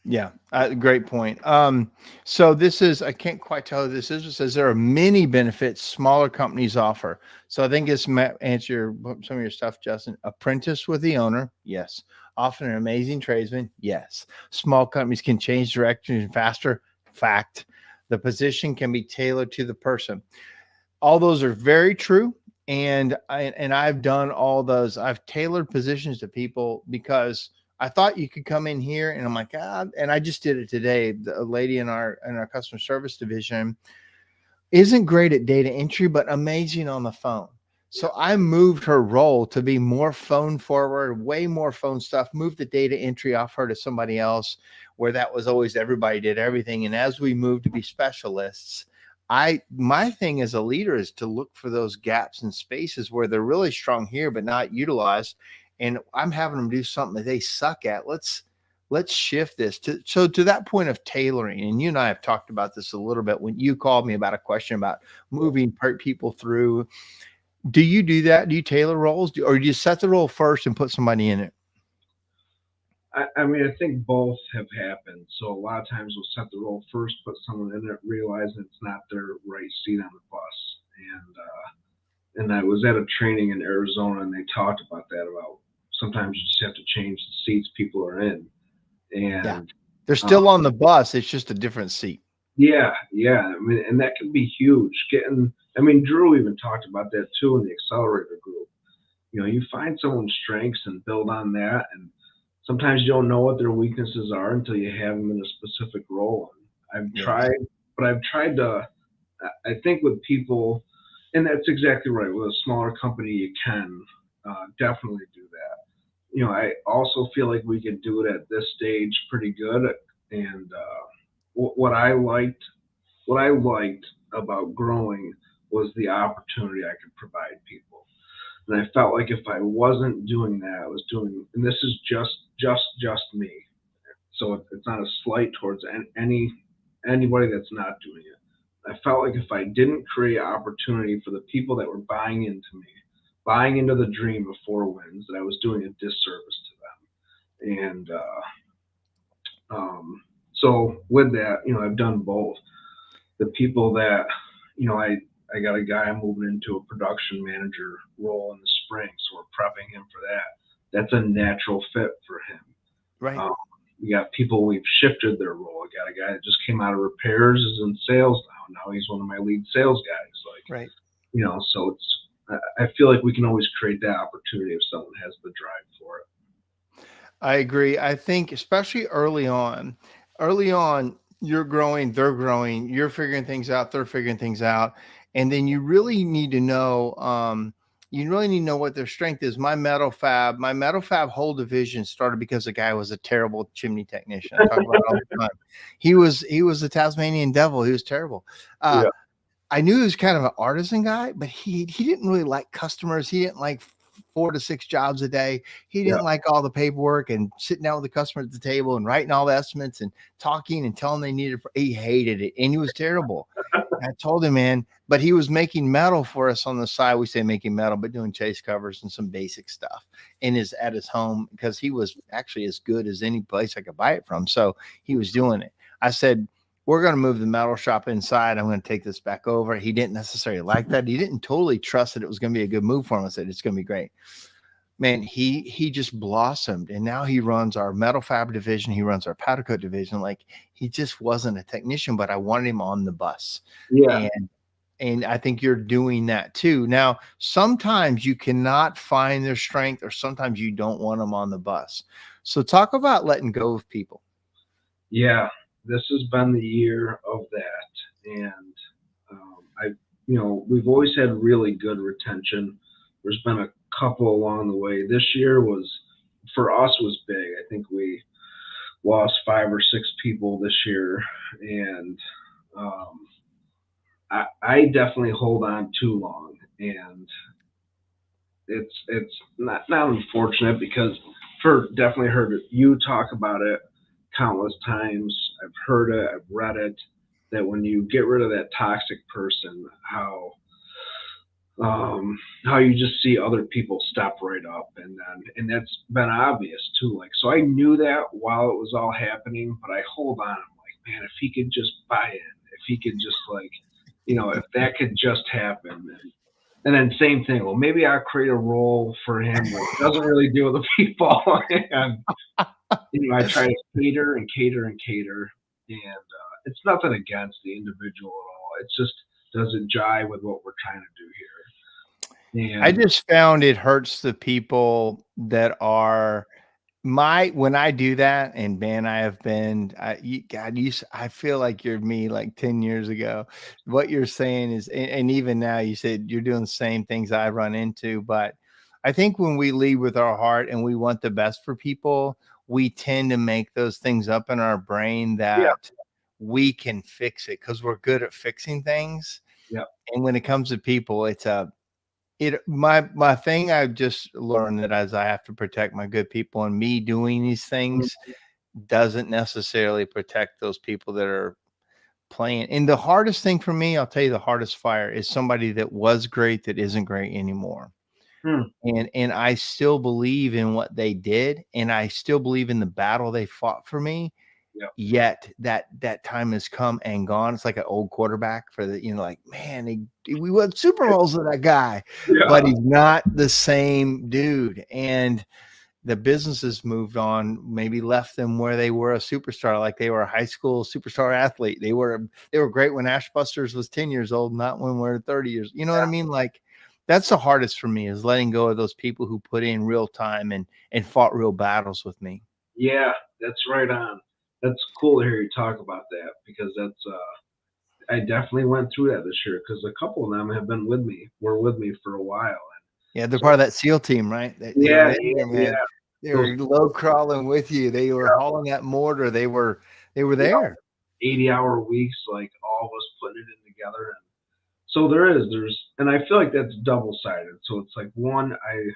Yeah, great point. So this is, I can't quite tell who this is. It says there are many benefits smaller companies offer. So I think this might answer some of your stuff, Justin. Apprentice with the owner, yes. Often an amazing tradesman, yes. Small companies can change direction faster, fact. The position can be tailored to the person. All those are very true. And I've done all those. I've tailored positions to people because I thought you could come in here and I'm like, and I just did it today. The lady in our customer service division isn't great at data entry, but amazing on the phone. So I moved her role to be more phone forward, way more phone stuff, moved the data entry off her to somebody else where that was always everybody did everything. And as we moved to be specialists, my thing as a leader is to look for those gaps and spaces where they're really strong here, but not utilized. And I'm having them do something that they suck at. Let's shift this to that point of tailoring. And you and I have talked about this a little bit when you called me about a question about moving people through. Do you do that? Do you tailor roles, or do you set the role first and put somebody in it? I mean, I think both have happened. So a lot of times we'll set the role first, put someone in it, realize it's not their right seat on the bus. And I was at a training in Arizona, and they talked about that. About sometimes you just have to change the seats people are in, Yeah, and they're uh, still on the bus. It's just a different seat. yeah, yeah. I mean, and that can be huge. I mean, Drew even talked about that too in the accelerator group. You know, you find someone's strengths and build on that, and sometimes you don't know what their weaknesses are until you have them in a specific role. And Yes. I've tried to. I think with people, and that's exactly right. With a smaller company, you can definitely do that. You know, I also feel like we can do it at this stage pretty good. And what I liked, what I liked about growing was the opportunity I could provide people. And I felt like if I wasn't doing that, I was doing, and this is just me. So it's not a slight towards anybody that's not doing it. I felt like if I didn't create opportunity for the people that were buying into me, buying into the dream of Four Winds, that I was doing a disservice to them. And so with that, you know, I've done both. The people that, you know, I got a guy moving into a production manager role in the spring, so we're prepping him for that. That's a natural fit for him. Right. Um, we got people we've shifted their role. I got a guy that just came out of repairs, is in sales now. Now he's one of my lead sales guys. Like, Right. you know, so I feel like we can always create that opportunity if someone has the drive for it. I agree. I think especially early on, you're growing, they're growing, you're figuring things out, they're figuring things out. And then you really need to know, what their strength is. My metal fab whole division started because the guy was a terrible chimney technician. I talk about it all the time. He was a Tasmanian devil. He was terrible. Uh, Yeah, I knew he was kind of an artisan guy, but he didn't really like customers. He didn't like 4 to 6 jobs a day. He yeah. didn't like all the paperwork and sitting down with the customer at the table and writing all the estimates and talking and telling they needed. He hated it, and he was terrible. And I told him, man, but he was making metal for us on the side. We say making metal, but doing chase covers and some basic stuff at his home because he was actually as good as any place I could buy it from. So he was doing it. I said, we're going to move the metal shop inside. I'm going to take this back over. He didn't necessarily like that. He didn't totally trust that it was going to be a good move for him. I said, it's going to be great. Man, he just blossomed, and now he runs our metal fab division. He runs our powder coat division. Like, he just wasn't a technician, but I wanted him on the bus. Yeah. And I think you're doing that too. Now, sometimes you cannot find their strength, or sometimes you don't want them on the bus. So talk about letting go of people. Yeah, this has been the year of that, and I, you know, we've always had really good retention. There's been a couple along the way. This year was, for us, was big. I think we lost 5 or 6 people this year, and um, I definitely hold on too long, and it's not unfortunate because definitely heard you talk about it countless times. I've heard it, I've read it, that when you get rid of that toxic person, how you just see other people step right up, and that's been obvious too. Like, so I knew that while it was all happening, but I hold on. I'm like, man, if he could just buy in, if he could just like, if that could just happen, and then same thing. Well, maybe I'll create a role for him that doesn't really deal with the people, and I try to cater and cater and cater, and it's nothing against the individual at all. It's just doesn't jive with what we're trying to do here. I And just found it hurts the people that are when I do that, and man, I have been, God, I feel like you're me like 10 years ago. What you're saying is, and even now you said you're doing the same things I run into, but I think when we lead with our heart and we want the best for people, we tend to make those things up in our brain yeah, that we can fix it because we're good at fixing things. yeah. And when it comes to people, my thing I've just learned that as I have to protect my good people, and me doing these things doesn't necessarily protect those people that are playing. And the hardest thing for me, I'll tell you, the hardest fire is somebody that was great that isn't great anymore. Hmm. And I still believe in what they did, and I still believe in the battle they fought for me. Yeah. Yet that time has come and gone. It's like an old quarterback for the, like, man, we won Super Bowls with that guy, but Yeah. he's not the same dude. And the businesses moved on, maybe left them where they were a superstar, like they were a high school superstar athlete. They were great when Ash Busters was 10 years old, not when we're 30 years. You know what I mean? Like, that's the hardest for me, is letting go of those people who put in real time and fought real battles with me. Yeah, that's right on. That's cool to hear you talk about that because that's I definitely went through that this year because a couple of them have been with me, were with me for a while. And Yeah, they're so part of that SEAL team, right? They were yeah, in yeah, there, man. yeah. They Those were low crawling with you. They were hauling that mortar. They were yeah, there. 80-hour weeks, like all of us putting it in together. And so and I feel like that's double sided. So it's like one, I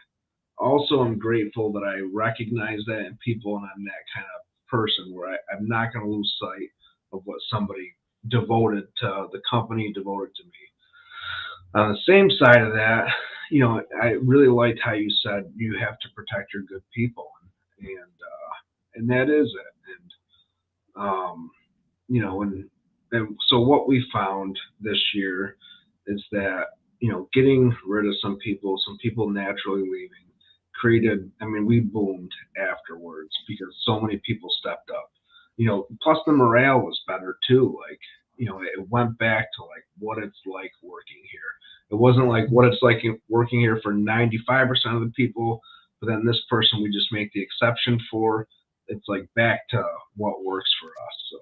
also am grateful that I recognize that in people, and I'm that kind of person where I'm not going to lose sight of what somebody devoted to the company, devoted to me. On the same side of that, I really liked how you said you have to protect your good people, and that is it. And and so what we found this year is that getting rid of some people naturally leaving, created. I mean, we boomed afterwards because so many people stepped up. Plus the morale was better too. Like, it went back to like what it's like working here. It wasn't like what it's like working here for 95% of the people, but then this person we just make the exception for. It's like back to what works for us. So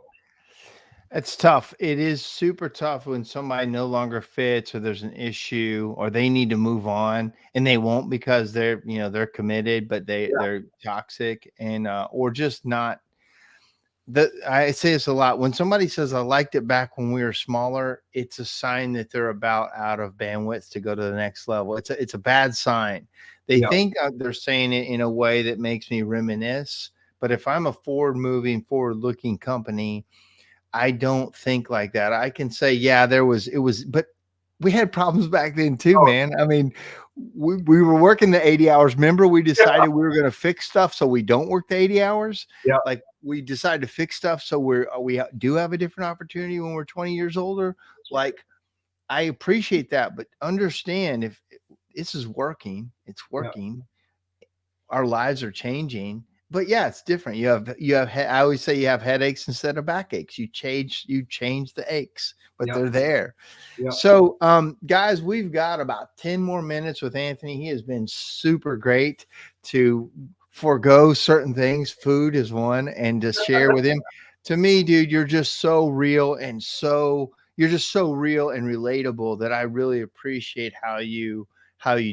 It's tough. It is super tough when somebody no longer fits, or there's an issue, or they need to move on, and they won't because they're committed, but yeah. they're toxic, and or just not. I say this a lot. When somebody says I liked it back when we were smaller, it's a sign that they're about out of bandwidth to go to the next level. It's a bad sign. They Yeah. think they're saying it in a way that makes me reminisce. But if I'm a forward looking company, I don't think like that. I can say, yeah, but we had problems back then too, Oh, man. I mean, we were working the 80 hours. Remember, we yeah. decided we were going to fix stuff so we don't work the 80 hours. Yeah. Like, we decided to fix stuff so we do have a different opportunity when we're 20 years older. Like, I appreciate that, but understand, if this is working, it's Yeah. working. Our lives are changing. But yeah, it's different. I always say you have headaches instead of backaches. You change the aches, but Yeah. they're there. Yeah. So, guys, we've got about 10 more minutes with Anthony. He has been super great to forego certain things. Food is one, and to share with him. To me, dude, you're just so real and relatable that I really appreciate how you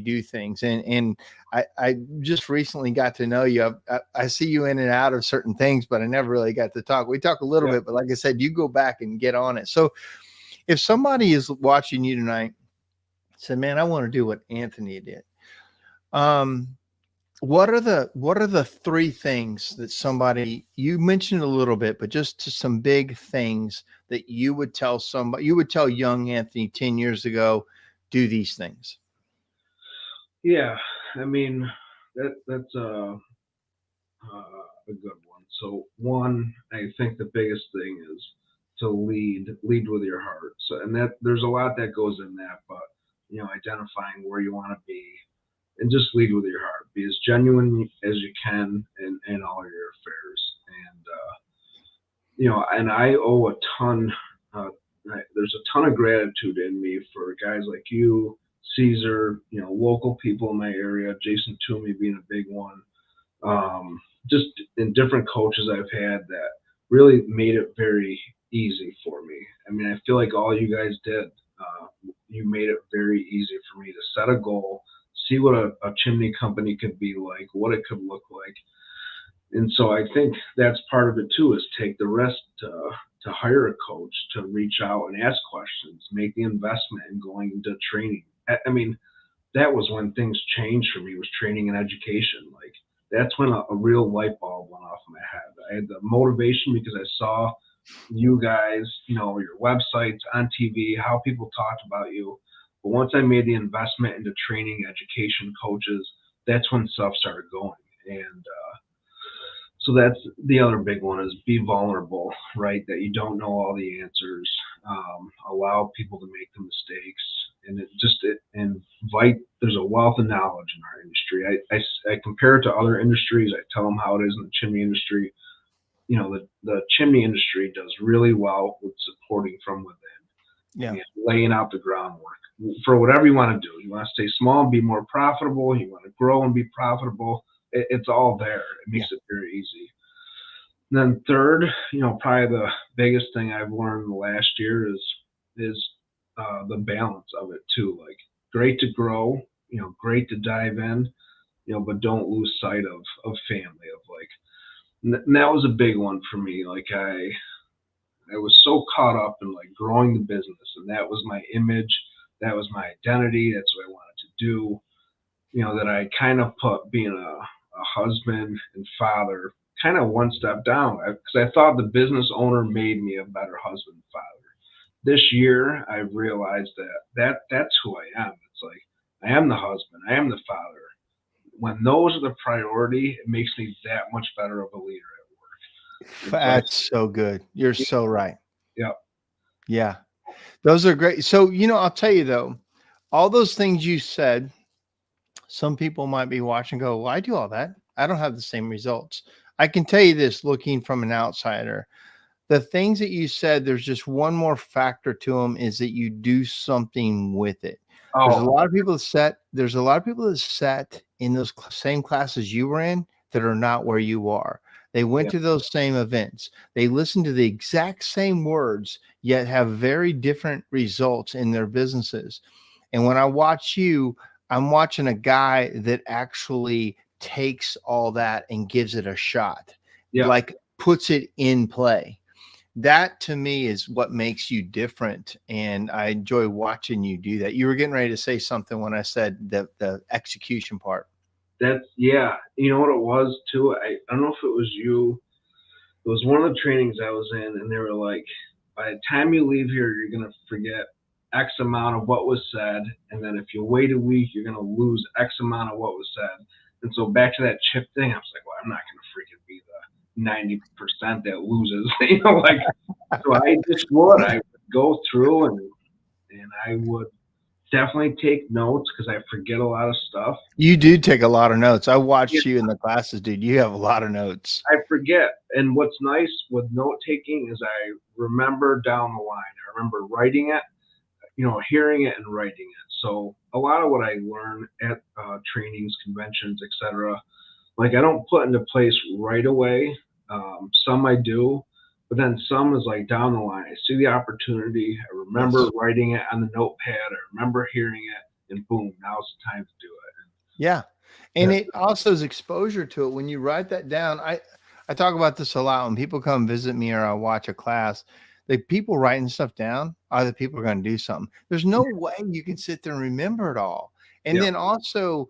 do things. And I just recently got to know you. I see you in and out of certain things, but I never really got to talk. We talk a little Yeah. bit, but like I said, you go back and get on it. So If somebody is watching you tonight, said, "Man, I want to do what Anthony did." Um, what are the three things that somebody, you mentioned a little bit, but just to some big things that you would tell somebody, you would tell young Anthony 10 years ago, do these things? Yeah, I mean that's a good one. So one, I think the biggest thing is to lead with your heart. So and that there's a lot that goes in that, but identifying where you want to be and just lead with your heart. Be as genuine as you can in all your affairs. And and I owe a ton. There's a ton of gratitude in me for guys like you, Caesar, local people in my area, Jason Toomey being a big one. Just in different coaches I've had that really made it very easy for me. I mean, I feel like all you guys did, you made it very easy for me to set a goal, see what a chimney company could be like, what it could look like. And so I think that's part of it too, is take the risk to hire a coach, to reach out and ask questions, make the investment in going into training. I mean, that was when things changed for me, was training and education. Like that's when a real light bulb went off in my head. I had the motivation because I saw you guys, your websites on TV, how people talked about you. But once I made the investment into training, education, coaches, that's when stuff started going. And so that's the other big one, is be vulnerable, right? That you don't know all the answers. Allow people to make the mistakes, and it invite. There's a wealth of knowledge in our industry. I compare it to other industries. I tell them how it is in the chimney industry. The chimney industry does really well with supporting from within, and laying out the groundwork for whatever you want to do. You want to stay small and be more profitable. You want to grow and be profitable. It's all there. It makes it very easy. And then third, probably the biggest thing I've learned the last year is the balance of it too. Like, great to grow, great to dive in, but don't lose sight of family, of like, and that was a big one for me. Like I was so caught up in like growing the business, and that was my image, that was my identity, that's what I wanted to do. That I kind of put being a husband and father kind of one step down, because I thought the business owner made me a better husband and father. This year, I've realized that's who I am. It's like, I am the husband, I am the father. When those are the priority, it makes me that much better of a leader at work. That's so good. You're so right. Yeah. Yeah. Those are great. So, I'll tell you though, all those things you said, some people might be watching and go, well, I do all that. I don't have the same results. I can tell you this, looking from an outsider, the things that you said, there's just one more factor to them, is that you do something with it. There's a lot of people that sat in those same classes you were in that are not where you are. They went to those same events. They listened to the exact same words, yet have very different results in their businesses. And when I watch you, I'm watching a guy that actually takes all that and gives it a shot, like puts it in play. That to me is what makes you different. And I enjoy watching you do that. You were getting ready to say something when I said the execution part. That's, yeah. You know what it was too? I don't know if it was you. It was one of the trainings I was in, and they were like, by the time you leave here, you're going to forget X amount of what was said. And then if you wait a week, you're going to lose X amount of what was said. And so back to that chip thing, I was like, well, I'm not going to freaking be the 90% that loses, like, so I would go through and I would definitely take notes, because I forget a lot of stuff. You do take a lot of notes. I watched you in the classes, dude. You have a lot of notes. I forget. And what's nice with note taking is I remember down the line. I remember writing it, hearing it and writing it. So a lot of what I learn at trainings, conventions, etc., like, I don't put into place right away. Some I do, but then some is like down the line. I see the opportunity. I remember writing it on the notepad. I remember hearing it, and boom, now's the time to do it. Yeah. And it also is exposure to it. When you write that down, I talk about this a lot when people come visit me or I watch a class. The people writing stuff down are the people who are going to do something. There's no way you can sit there and remember it all. And Yeah. then also,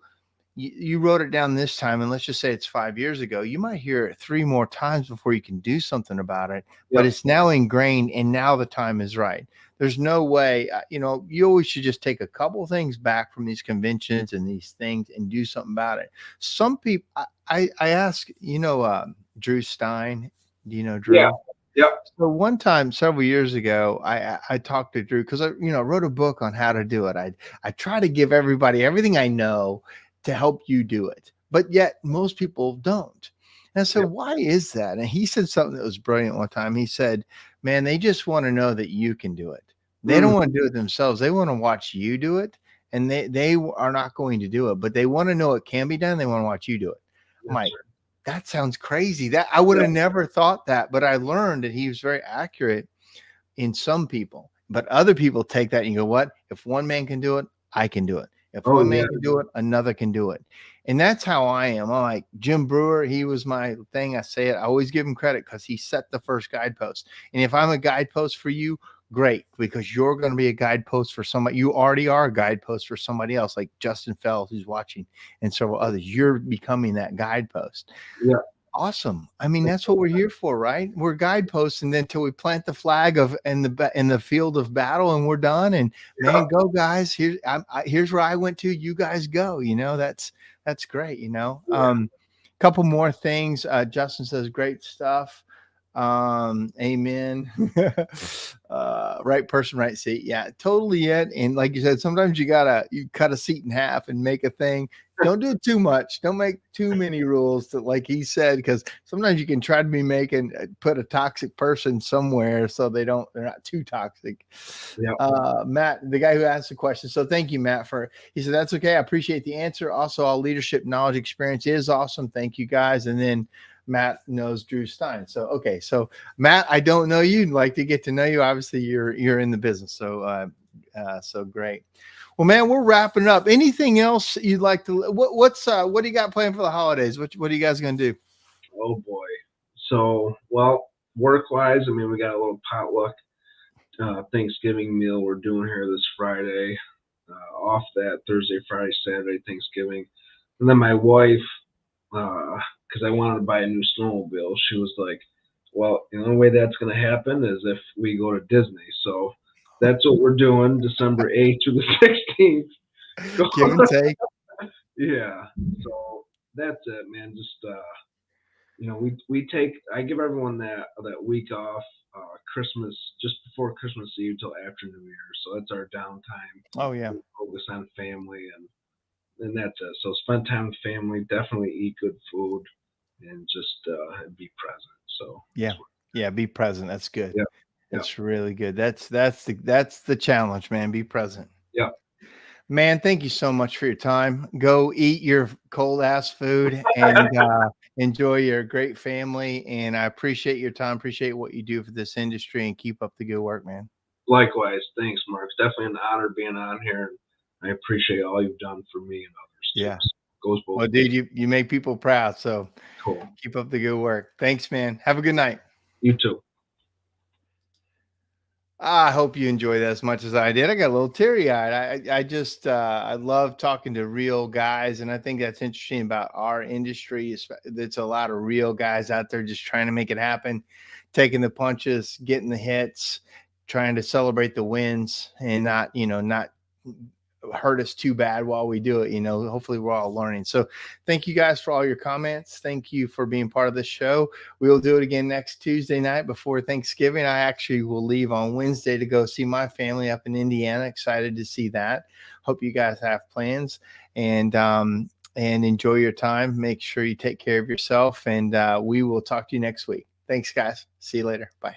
you wrote it down this time, and let's just say it's 5 years ago. You might hear it 3 more times before you can do something about it, but Yeah. it's now ingrained, and now the time is right. There's no way, you always should just take a couple things back from these conventions and these things and do something about it. Some people, I ask, Drew Stein. Do you know Drew? Yeah. Yeah. So one time, several years ago, I talked to Drew because I wrote a book on how to do it. I try to give everybody everything I know to help you do it, but yet most people don't. And I said, why is that? And he said something that was brilliant one time. He said, man, they just want to know that you can do it. They don't want to do it themselves. They want to watch you do it, and they are not going to do it, but they want to know it can be done. They want to watch you do it. I'm like, that sounds crazy. That I would have never thought that, but I learned that he was very accurate in some people, but other people take that and you go, what? If one man can do it, I can do it. If one man can do it, another can do it. And that's how I am. I'm like Jim Brewer. He was my thing. I say it. I always give him credit because he set the first guidepost. And if I'm a guidepost for you, great, because you're going to be a guidepost for somebody. You already are a guidepost for somebody else, like Justin Fells, who's watching, and several others. You're becoming that guidepost. Yeah. Awesome. I mean, that's what we're here for, right? We're guideposts, and then till we plant the flag in the field of battle, and we're done. And man, go guys! Here's where I went to. You guys go. That's great. Couple more things. Justin says great stuff. Amen. Right person, right seat. Yeah, totally it. And like you said, sometimes you cut a seat in half and make a thing. Don't do it too much. Don't make too many rules like he said, because sometimes you can try to put a toxic person somewhere so they're not too toxic. Matt, the guy who asked the question. So thank you, Matt, he said, that's okay. I appreciate the answer. Also, all leadership knowledge experience is awesome. Thank you guys. And then Matt knows Drew Stein. So, okay. So Matt, I don't know you. I'd like to get to know you. Obviously you're in the business. So, so great. Well, man, we're wrapping it up. Anything else you'd like to, what do you got planned for the holidays? What are you guys going to do? Oh boy. So, well, work-wise, I mean, we got a little potluck Thanksgiving meal we're doing here this Friday. Off that Thursday, Friday, Saturday, Thanksgiving. And then my wife, because I wanted to buy a new snowmobile, she was like, well, the only way that's going to happen is if we go to Disney. So that's what we're doing, December 8th through the 16th. Give and take. Yeah. So that's it, man. Just, I give everyone that week off, Christmas, just before Christmas Eve till after New Year. So that's our downtime. Oh yeah. We focus on family and that's it. So spend time with family, definitely eat good food and just be present. So yeah, be present. That's good. Yeah. That's really good. That's the challenge, man. Be present. Yeah. Man, thank you so much for your time. Go eat your cold ass food and enjoy your great family. And I appreciate your time. Appreciate what you do for this industry, and keep up the good work, man. Likewise. Thanks, Mark. It's definitely an honor being on here. I appreciate all you've done for me and others. Yeah. So goes both well, ways. Dude, you make people proud. So Cool. Keep up the good work. Thanks, man. Have a good night. You too. I hope you enjoyed that as much as I did. I got a little teary-eyed. I love talking to real guys, and I think that's interesting about our industry. It's a lot of real guys out there just trying to make it happen, taking the punches, getting the hits, trying to celebrate the wins, and not hurt us too bad while we do it. Hopefully we're all learning. So thank you guys for all your comments. Thank you for being part of this show. We will do it again next Tuesday night before Thanksgiving. I actually will leave on Wednesday to go see my family up in Indiana. Excited to see that. Hope you guys have plans and enjoy your time. Make sure you take care of yourself, and we will talk to you next week. Thanks, guys. See you later. Bye.